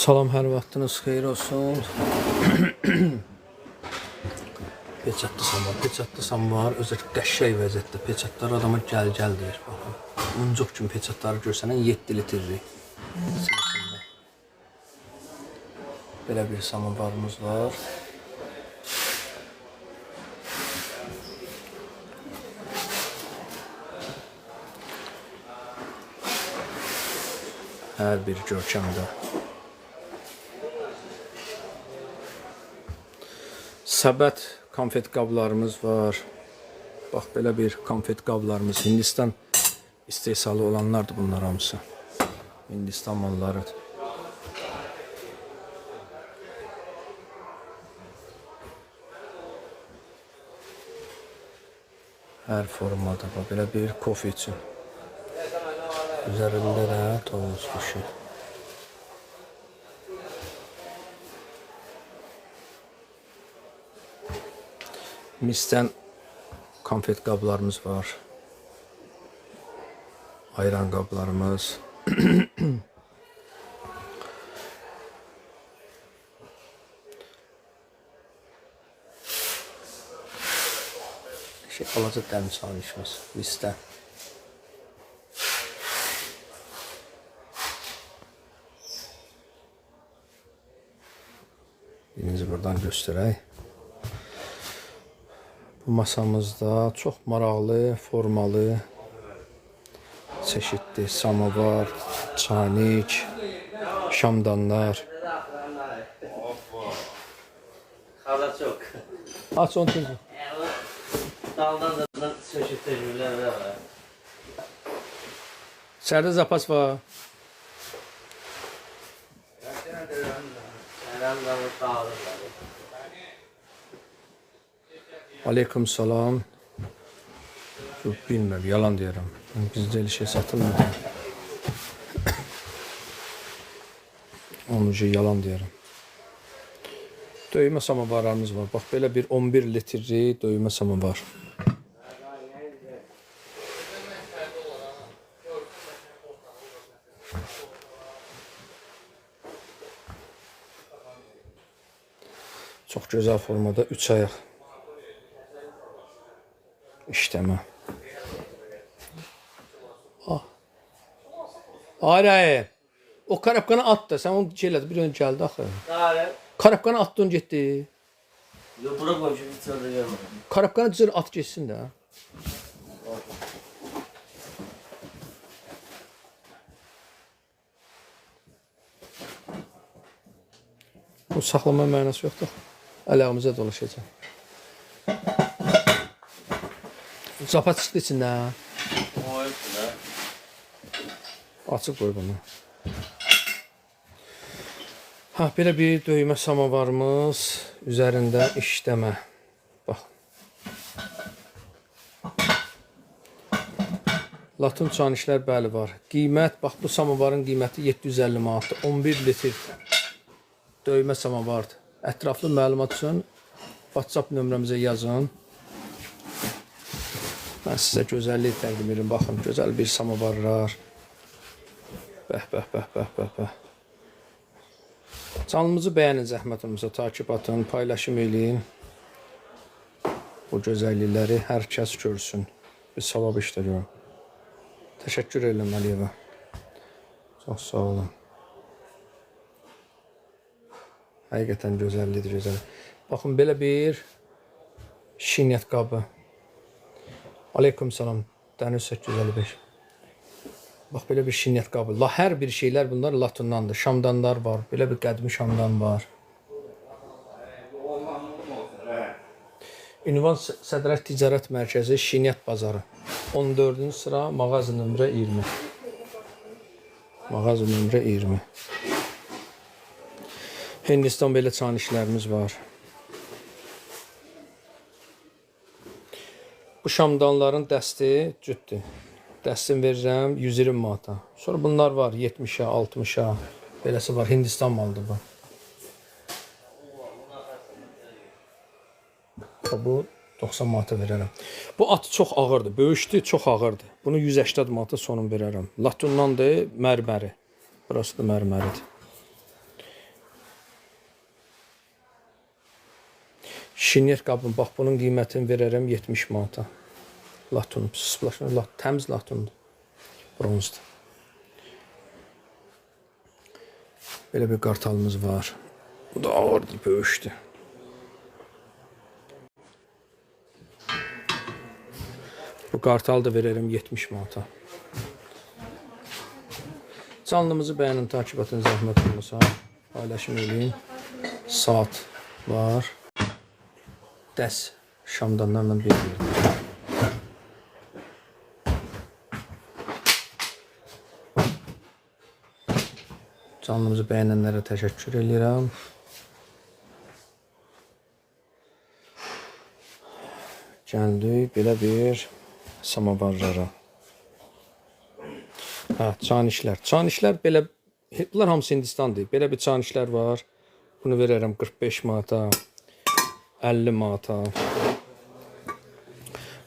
Salam, hər vaxtınız xeyir olsun. Peçatlı samvar, özü qəşəng vəziyyətdə. Peçatlar adama gəl deyir. Baxın, muncuq kimi peçatları görsənən 7 litrlik. Belə bir samovarımız var. Hər bir görkəmdə. Səbət konfet qablarımız var. Bax, belə bir konfet qablarımız. Hindistan istehsalı olanlardır bunlar hamısı. Hindistan mallarıdır. Hər formada. Bax, belə bir kofe üçün. Üzərində də toz kuşu. Misdən konfet qablarımız var. Ayran qablarımız. Balaca dəmir çanışımız. Misdən. Birinizi buradan göstərək. Bu masamızda çox maraqlı, formalı, çeşitli samovar, çaynik, şamdanlar. Hala çok. Aç onu tez. Daldan da çeşit tecrübeler var. İçeride zapas var. Herhalde dağılır. Aleyküm salam. Yok, bilmem, yalan diyorum. Bizde öyle şey satılmıyor. Onun için yalan diyorum. Döymə samovarlarımız var. Bax, belə bir 11 litrli döymə samovar. Çox gözəl formada 3 ayaq işləmə. Hayır. O karapkanı at da. Sen onu şeylədi. Bir önce geldi axı. Karapkanı attın getdi. Yok, bırakmamışım. Hiç sırada gelmedim. Karapkanı cır at geçsin də. Bu saxlama mənası yoxdur. Əlağımıza dolaşacaq. Zapat çıxdı içindən. O üstüne. Açıq qoy bunu. Ha, belə bir döymə samovarımız, üzərində işləmə. Bax. Latın çanişlər bəli var. Qiymət, bax, bu samovarın qiyməti 750 manatdır. 11 litr döymə samovardır. Ətraflı məlumat üçün WhatsApp nömrəmizə yazın. Mən sizə gözəllik təqdim edirəm. Baxın, gözəl bir samovarlar. Bəh. Canlımızı bəyənin, zəhmət olmasa takip atın, paylaşım eləyin. Bu gözəllikləri hər kəs görsün. Biz savab işdə görün. Təşəkkür edirəm Əliyeva. Çox sağ olun. Həqiqətən gözəllikdir, gözəl. Baxın, belə bir şinyət qabı. Aleyküm salam. Dənir 855. Bax, belə bir şinyət qabı. Hər bir şeylər bunlar latundandır. Şamdanlar var. Belə bir qədimi şamdan var. Ünvan Sədrət Ticarət Mərkəzi Şinyət Bazarı. 14-cü sıra mağaza nömrə 20. Mağaza nömrə 20. Hindistan belə çanişlərimiz var. Bu şamdanların dəsti cütdür. Dəstini verirəm 120 manata. Sonra bunlar var 70'a, 60'a. Beləsi var. Hindistan malıdır bu. Bu 90 manata verərəm. Bu at çox ağırdır. Böyükdür, çox ağırdır. Bunu 180 manata sonun verərəm. Latundandır, mərməri. Burası da mərməridir. Şinyet qabım, bax bunun qiymətini verərəm 70 manata. Laton, təmiz latondur. Bronzdur. Belə bir qartalımız var. Bu da ağırdır, böyüşdür. Bu qartal da verərəm 70 manata. Canlımızı bəyənin, takip atın, zəhmət olmasa. Paylaşım edin. Saat var. Dəs şamdanlarla bir yerdir. Canlımızı bəyənənlərə təşəkkür edirəm. Gəldik belə bir samavarlara. Çanişlər. Çanişlər belə, bunlar hamısı Hindistandır. Belə bir çanişlər var. Bunu verərəm 45 manata, 50 manata.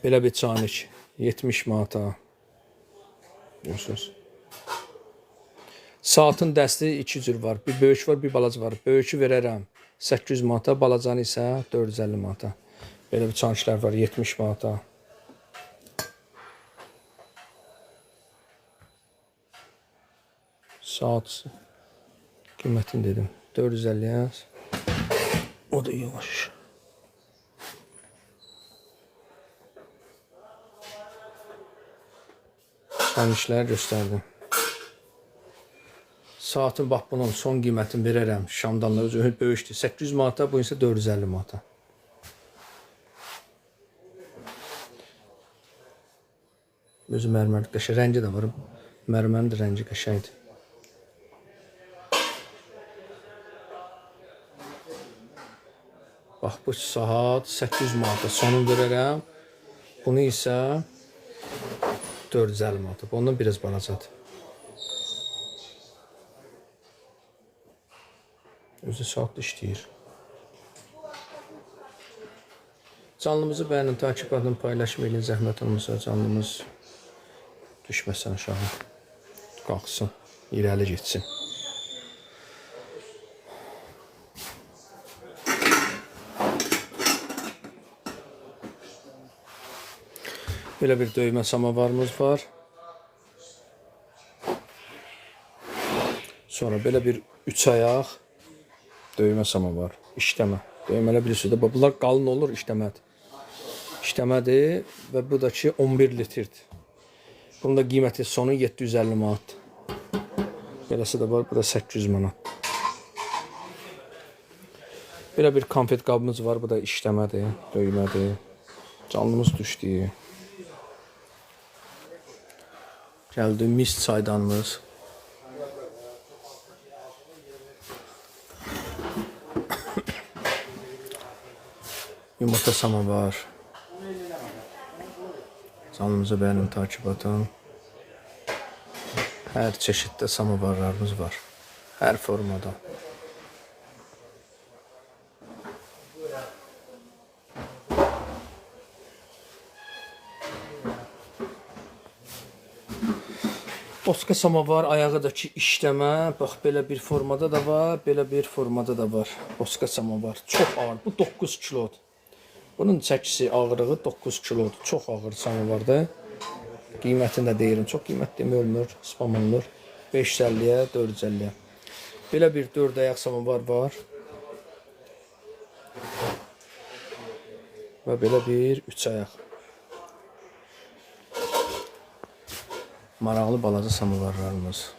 Belə bir çaniş 70 manata. Görürsünüz. Saatın dəsti iki cür var. Bir böyük var, bir balaca var. Böyükü verərəm 800 manata, balacanı isə 450 manata. Belə bir çanişlər var 70 manata. Saat qiymətini dedim. 450 yaz. O da yavaş. Çanişləri göstərdim. Saatın bax bunun son qiymətini verərəm. Şamdanlar özü böyükdür. 800 manata, bu isə 450 manata. Özü mərmər qəşəng, rəngi də var. Mərmərin də rəngi qəşəngdir. Bax bu saat 800 manata sonunu verərəm. Bunu isə 450 manata. Ondan biraz balacadır. Özü saat işləyir. Canlımızı bəyənin, takip edin, paylaşım edin, zəhmət olmasa canlımız düşməsən aşağı. Qalxsın, irəli getsin. Belə bir döymə samavarımız var. Sonra belə bir 3 ayaq döymə samavar. İşləmə. Döymələ bilirsiniz də, bunlar qalın olur, işləmədir. İşləmədir və bu da ki 11 litrdir. Bunun da qiyməti sonu 750 manat. Beləsi də var, bu da 800 manat. Belə bir konfet qabımız var, bu da işləmədir, döymədir. Canlımız düşdü. Gəldi mist çaydanımız. Yumurta samavar. Canlımızı bəyənin, takip atın. Hər çeşiddə samavarlarımız var. Hər formada. Boska samavar, ayağıdakı işləmə, bax belə bir formada da var, belə bir formada da var. Boska samavar, çox ağır, bu 9 kilodur. Bunun çəkisi, ağırlığı 9 kilodur, çox ağır samavardır. Qiymətini də deyirəm, çox qiymət demir, spam olunur. 550-yə, 450-yə. Belə bir 4 ayaq samavar var. Və belə bir 3 ayaq. Maraqlı balaca samavarlarımız.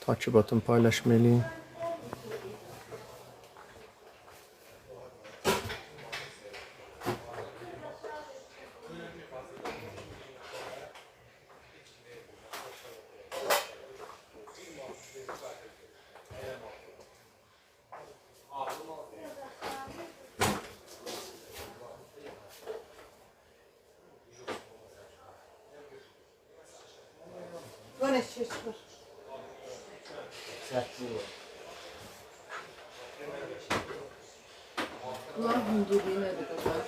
Takip atın, paylaşım eləyin. Böyle şiş var. Bunlar hunduruğu nedir kadar?